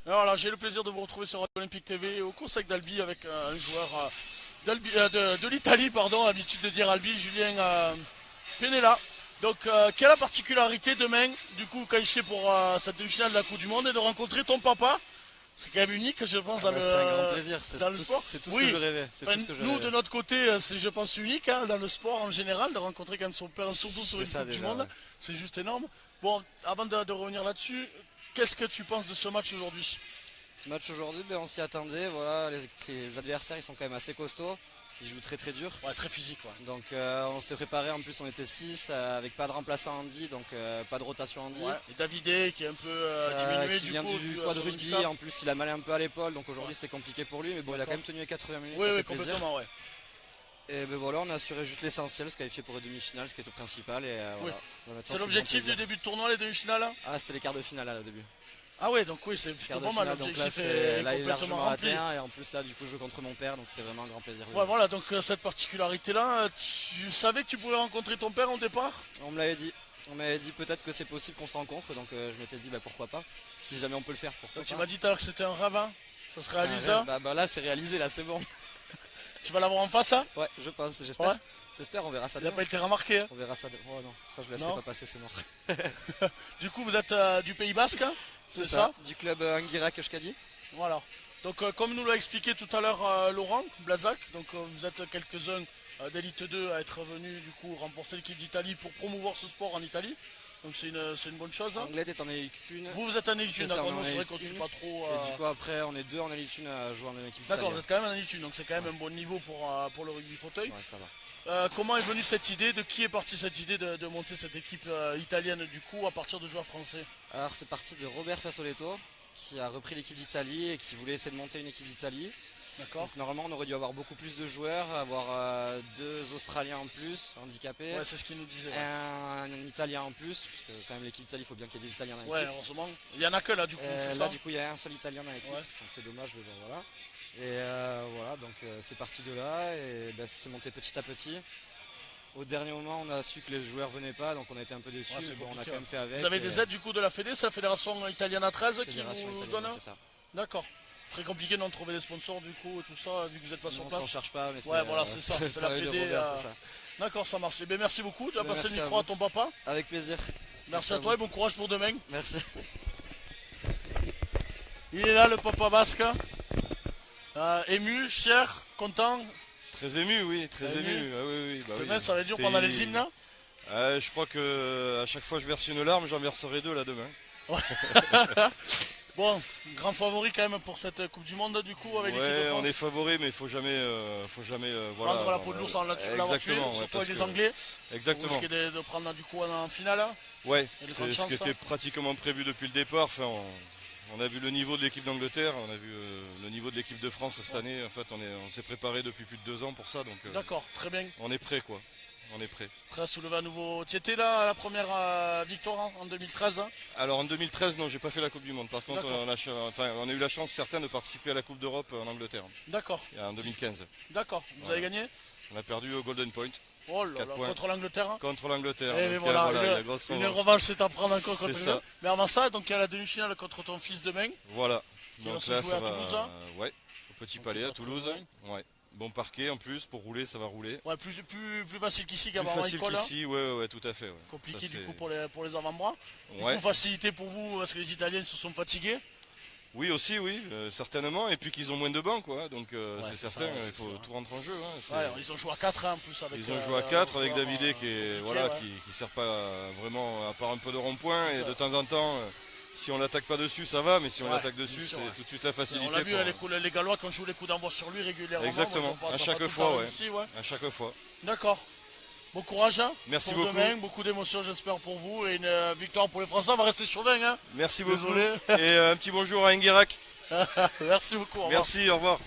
Alors là, j'ai le plaisir de vous retrouver sur Radio Olympique TV au Conseil d'Albi avec un joueur de l'Italie, pardon, habitude de dire Albi, Julien Penella. Donc, quelle est la particularité demain, du coup, qualifié pour cette demi-finale de la Coupe du Monde et de rencontrer ton papa? C'est quand même unique, je pense, Ah bah, c'est un grand plaisir, dans le sport. c'est tout ce que Oui, je rêvais. C'est enfin, tout ce que je nous, rêvais. de notre côté, c'est, je pense, unique dans le sport en général, de rencontrer quand même son père, surtout sur C'est une ça Coupe du déjà, Monde. ouais. C'est juste énorme. Bon, avant de revenir là-dessus, qu'est-ce que tu penses de ce match aujourd'hui? Ce match aujourd'hui, ben, on s'y attendait. Voilà, les adversaires ils sont quand même assez costauds. Ils jouent très très dur. Ouais, très physique, ouais. Donc on s'est préparé. En plus, on était 6 avec pas de remplaçant Andy, donc pas de rotation Andy. Ouais. Et Davidé qui est un peu diminué Qui du vient coup du à quad son rugby. handicap. En plus, il a mal un peu à l'épaule, donc aujourd'hui Ouais. c'était compliqué pour lui. Mais bon, il a D'accord. quand même tenu les 80 minutes. Oui, Ça oui, fait plaisir. complètement, ouais. Et ben voilà, on a assuré juste l'essentiel, se qualifier pour les demi-finales, ce qui est le principal. Et Oui. voilà. Bon, maintenant, C'est c'est l'objectif grand du plaisir. début de tournoi, les demi-finales hein? Ah, c'était les quarts de finale là, au début. Ah ouais, donc oui, c'est Quart plutôt de pas mal. finale, donc là, L'objectif est là il est complètement largement rempli. atteint. Et en plus, là, du coup, je joue contre mon père, donc c'est vraiment un grand plaisir. Ouais, voilà, donc cette particularité-là, tu savais que tu pouvais rencontrer ton père au départ? On me l'avait dit. On m'avait dit peut-être que c'est possible qu'on se rencontre, donc je m'étais dit bah, pourquoi pas. Si jamais on peut le faire, pourquoi Donc tu pas. m'as dit tout à l'heure que c'était un rêve, hein? Ça se C'est un réalise, rêve. hein? Bah là, c'est réalisé, là, c'est bon. Tu vas l'avoir en face, hein? Ouais, je pense, j'espère. Ouais. J'espère, on verra ça Il n'a demain. pas été remarqué, hein? On verra ça demain. Oh non, ça je laisserai Non. pas passer, c'est mort. Du coup, vous êtes du Pays Basque, hein? C'est ça? Du club Anguira Keuskadi. Voilà. Donc comme nous l'a expliqué tout à l'heure Laurent Blazac, donc vous êtes quelques-uns d'Elite 2 à être venus du coup renforcer l'équipe d'Italie pour promouvoir ce sport en Italie. Donc c'est une bonne chose, hein. Anglais est en élite 1. Vous êtes en Elite 1, C'est ça, d'accord, on est non, en c'est vrai Elite qu'on ne suit 1. pas trop. Et du coup, après, on est 2 en élite 1 à jouer en équipe D'accord, vous italienne. êtes quand même en Elite 1, donc c'est quand même un bon niveau pour le rugby fauteuil. Ouais, ça va. Comment est venue cette idée, de qui est partie cette idée de monter cette équipe italienne du coup à partir de joueurs français? Alors, c'est parti de Robert Fassoletto, qui a repris l'équipe d'Italie et qui voulait essayer de monter une équipe d'Italie. D'accord. Donc, normalement, on aurait dû avoir beaucoup plus de joueurs, avoir 2 Australiens en plus, handicapés, Ouais, c'est ce qu'il nous disait. Ouais, un Italien en plus, parce que quand même l'équipe d'Italie, il faut bien qu'il y ait des Italiens dans ouais, l'équipe. heureusement. Il y en a que là du coup, c'est Là, ça? du coup, il y a un seul Italien dans l'équipe, Ouais. donc c'est dommage, mais bon, voilà. Et voilà, donc c'est parti de là, et ça s'est monté petit à petit. Au dernier moment, on a su que les joueurs venaient pas, donc on a été un peu déçus. Ouais, c'est Mais bon, on a compliqué, quand même fait avec. Vous avez des aides du coup de la Fédé, c'est la Fédération Italiana 13 qui Fédération vous italienne, donne? c'est ça. D'accord. Très compliqué de trouver des sponsors du coup et tout ça, vu que vous n'êtes pas Nous, sur on s'en place. cherche pas, mais Ouais, voilà, c'est ça, c'est le la travail de Fédé. Robert, c'est ça. D'accord, ça marche. Eh bien, merci beaucoup. Tu vas Mais passer le merci à micro à vous. ton papa. Avec plaisir. Merci à vous. toi et bon courage pour demain. Merci. Il est là, le papa basque. Ému, fier, content. Très ému, oui, très Ému. ému. Ah, oui, oui, bah oui. Demain, ça va être dur C'est- pendant les hymnes. Hein. Je crois que à chaque fois que je verse une larme, j'en verserai 2 là demain. Bon, grand favori quand même pour cette Coupe du Monde du coup avec l'équipe de Ouais, France. on est favori, mais il faut jamais, voilà. Prendre la peau de l'ours en l'avoir tué, Exactement, ouais, surtout parce avec les que- Anglais. Vous Exactement. risquez de prendre du coup en finale. Hein. Ouais, Il y a de c'est grandes ce qui chances, était pratiquement prévu depuis le départ. Enfin, on a vu le niveau de l'équipe d'Angleterre, on a vu le niveau de l'équipe de France cette année. En fait, on s'est préparé depuis plus de 2 ans pour ça, donc D'accord, très bien. on est prêt, quoi. On est prêt. Prêt à soulever à nouveau. Tu étais là à la première victoire hein, en 2013. Hein. Alors en 2013, non, j'ai pas fait la Coupe du Monde. Par contre, D'accord. on a eu la chance certains de participer à la Coupe d'Europe en Angleterre, D'accord, en 2015. d'accord. Vous Voilà. avez gagné? On a perdu au Golden Point Oh là 4 là, points. contre l'Angleterre. Hein. contre l'Angleterre. Eh, mais Donc, voilà, la grosse une revanche. revanche c'est à prendre encore contre C'est les ça. autres. Mais avant ça, donc il y a la demi-finale contre ton fils demain. Voilà. Qui va Donc se là, jouer ça à va. Toulouse, hein. Ouais, au Petit Donc, Palais pas à trop Toulouse. loin. Ouais. Bon parquet en plus, pour rouler, ça va rouler. Ouais, plus facile qu'ici Plus qu'avant facile l'école. Hein. qu'ici, ouais, tout à fait. Ouais. Compliqué Ça, du c'est- coup pour les avant-bras. Du Ouais. coup, facilité pour vous parce que les Italiens se sont fatigués. Oui aussi, oui, certainement. Et puis qu'ils ont moins de bancs, quoi. Donc Ouais, c'est c'est certain, ça, ouais, il c'est faut ça. tout rentre en jeu. Hein. Ouais, alors, ils ont joué à 4 hein, en plus avec. Ils ont joué à 4 avec joueur, Davidé qui est compliqué, voilà ouais. qui sert pas vraiment à part un peu de rond-point et Ouais. de temps en temps si on l'attaque pas dessus ça va mais si on Ouais, l'attaque dessus bien sûr, c'est ouais. tout de suite la facilité On l'a vu, pour- les Gallois quand joue les coups d'envoi sur lui régulièrement. Exactement, on à ça chaque va tout le fois, temps ouais. réussi, ouais. à chaque fois. D'accord. Bon courage hein, Merci pour beaucoup. demain, beaucoup d'émotions j'espère pour vous et une victoire pour les Français. On va rester chauvin hein. Merci beaucoup. Désolé. Et un petit bonjour à Enguerac. Merci beaucoup. Au revoir. Merci, au revoir.